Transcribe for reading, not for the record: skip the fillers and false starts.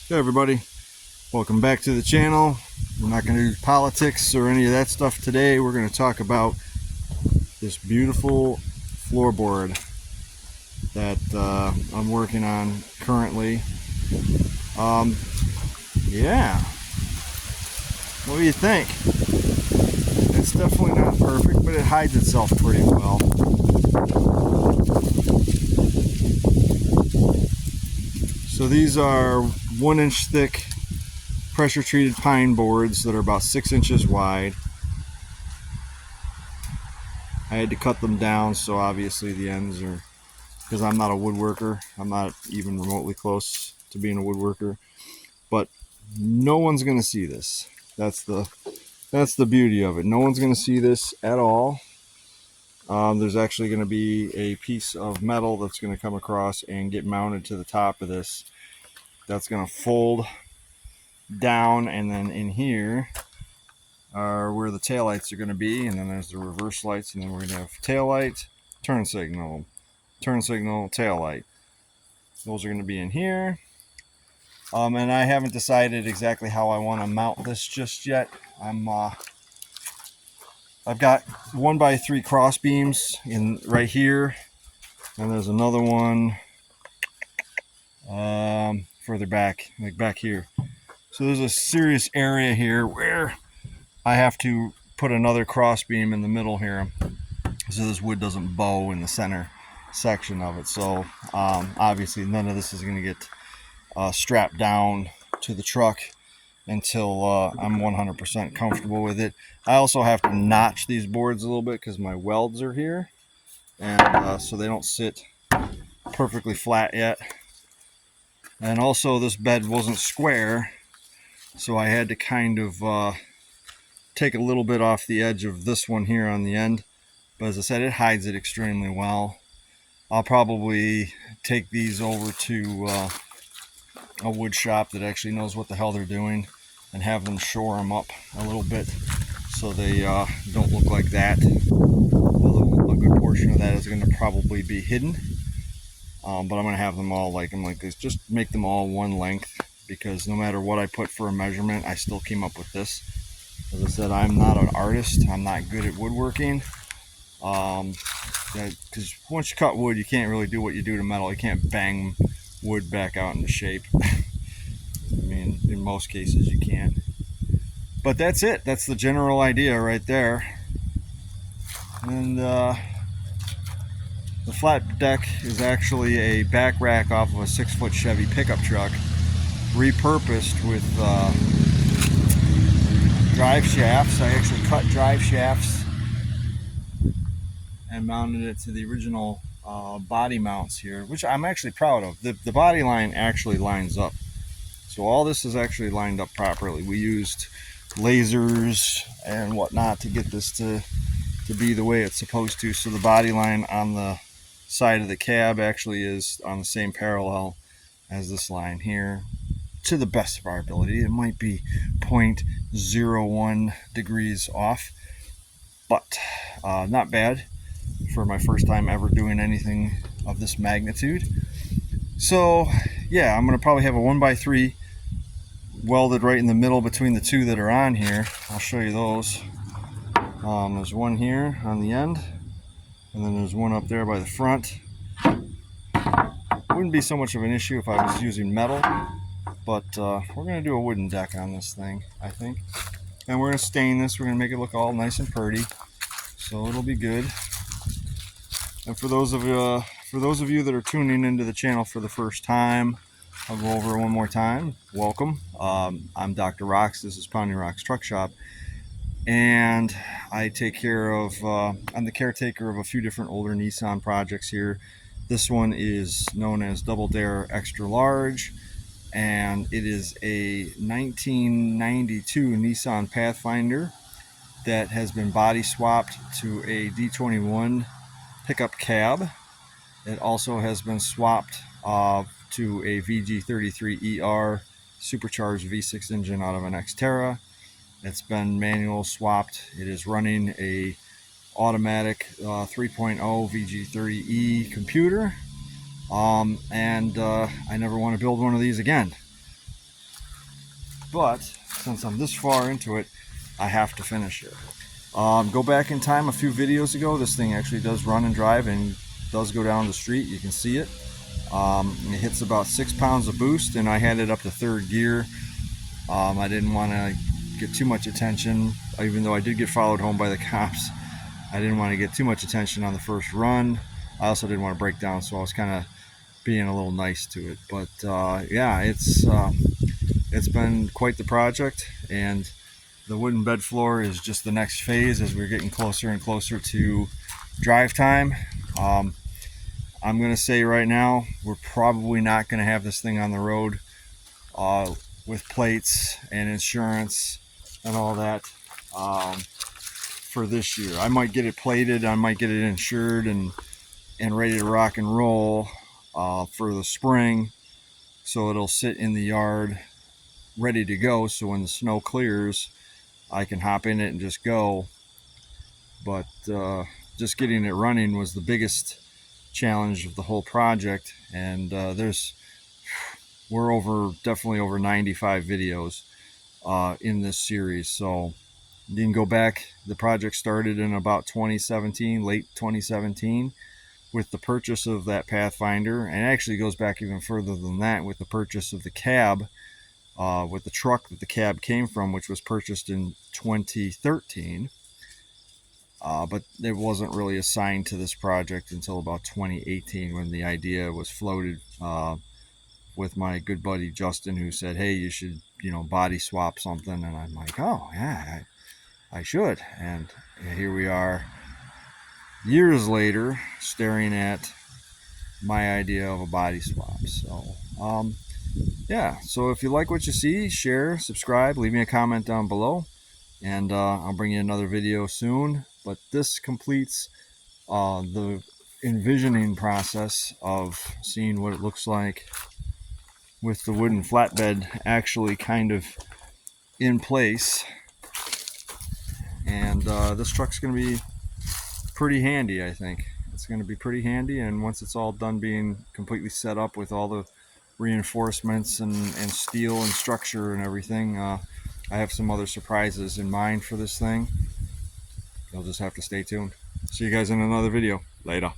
Hey everybody, welcome back to the channel. We're not going to do politics or any of that stuff today. We're going to talk about this beautiful floorboard that I'm working on currently. Yeah, what do you think? It's definitely not perfect, but it hides itself pretty well. So these are 1-inch thick pressure treated pine boards that are about 6 inches wide. I had to cut them down, so obviously the ends are, because I'm not a woodworker, I'm not even remotely close to being a woodworker, but no one's going to see this. That's the beauty of it. No one's going to see this at all. There's actually going to be a piece of metal that's going to come across and get mounted to the top of this. That's going to fold down, and then in here are where the taillights are going to be, and then there's the reverse lights, and then we're going to have tail light, turn signal, tail light. Those are going to be in here. And I haven't decided exactly how I want to mount this just yet. I've got 1x3 cross beams in right here, and there's another one further back, like back here. So there's a serious area here where I have to put another cross beam in the middle here, so this wood doesn't bow in the center section of it. So obviously none of this is going to get strapped down to the truck until I'm 100% comfortable with it. I also have to notch these boards a little bit because my welds are here, and so they don't sit perfectly flat yet. And also this bed wasn't square, so I had to kind of take a little bit off the edge of this one here on the end. But as I said, it hides it extremely well. I'll probably take these over to a wood shop that actually knows what the hell they're doing and have them shore them up a little bit so they don't look like that. Although a good portion of that is going to probably be hidden. But I'm going to have them all like this. Just make them all one length, because no matter what I put for a measurement, I still came up with this. As I said, I'm not an artist. I'm not good at woodworking. Because once you cut wood, you can't really do what you do to metal. You can't bang wood back out into shape. I mean, in most cases you can't. But that's it. That's the general idea right there. And the flat deck is actually a back rack off of a 6-foot Chevy pickup truck, repurposed with drive shafts. I actually cut drive shafts and mounted it to the original body mounts here, which I'm actually proud of. The body line actually lines up. So all this is actually lined up properly. We used lasers and whatnot to get this to be the way it's supposed to. So the body line on the side of the cab actually is on the same parallel as this line here, to the best of our ability. It might be 0.01 degrees off, but not bad for my first time ever doing anything of this magnitude. So yeah, I'm going to probably have a 1x3 welded right in the middle between the two that are on here. I'll show you those. There's one here on the end, and then there's one up there by the front. Wouldn't be so much of an issue if I was using metal, but we're going to do a wooden deck on this thing, I think. And we're going to stain this. We're going to make it look all nice and pretty, so it'll be good. And for those of you that are tuning into the channel for the first time, I'll go over it one more time. Welcome. I'm Dr. Rocks. This is Pounding Rocks Truck Shop, and I take care of. I'm the caretaker of a few different older Nissan projects here. This one is known as Double Dare Extra Large, and it is a 1992 Nissan Pathfinder that has been body swapped to a WD21 pickup cab. It also has been swapped to a VG33ER supercharged V6 engine out of an Xterra. It's been manual swapped. It is running a automatic 3.0 VG30E computer, and I never want to build one of these again. but since I'm this far into it, I have to finish it. Go back in time a few videos ago. This thing actually does run and drive and does go down the street. You can see it. It hits about 6 pounds of boost, and I had it up to third gear. I didn't want to get too much attention, even though I did get followed home by the cops. I didn't want to get too much attention on the first run. I also didn't want to break down, so I was kind of being a little nice to it. But yeah, it's been quite the project, and the wooden bed floor is just the next phase as we're getting closer and closer to drive time. I'm going to say right now, we're probably not going to have this thing on the road with plates and insurance and all that for this year. I might get it plated, I might get it insured and ready to rock and roll for the spring, so it'll sit in the yard ready to go, so when the snow clears I can hop in it and just go. But just getting it running was the biggest challenge of the whole project, and we're definitely over 95 videos in this series, so you can go back. The project started in about 2017, late 2017, with the purchase of that Pathfinder, and actually goes back even further than that with the purchase of the cab, with the truck that the cab came from, which was purchased in 2013. But it wasn't really assigned to this project until about 2018, when the idea was floated with my good buddy Justin, who said, hey, you should, body swap something. And I'm like, oh yeah, I should. And here we are years later staring at my idea of a body swap. So yeah, so if you like what you see, share, subscribe, leave me a comment down below, and I'll bring you another video soon. But this completes the envisioning process of seeing what it looks like with the wooden flatbed actually kind of in place. And this truck's going to be pretty handy, I think. It's going to be pretty handy, and once it's all done being completely set up with all the reinforcements and steel and structure and everything, I have some other surprises in mind for this thing. You'll just have to stay tuned. See you guys in another video. Later.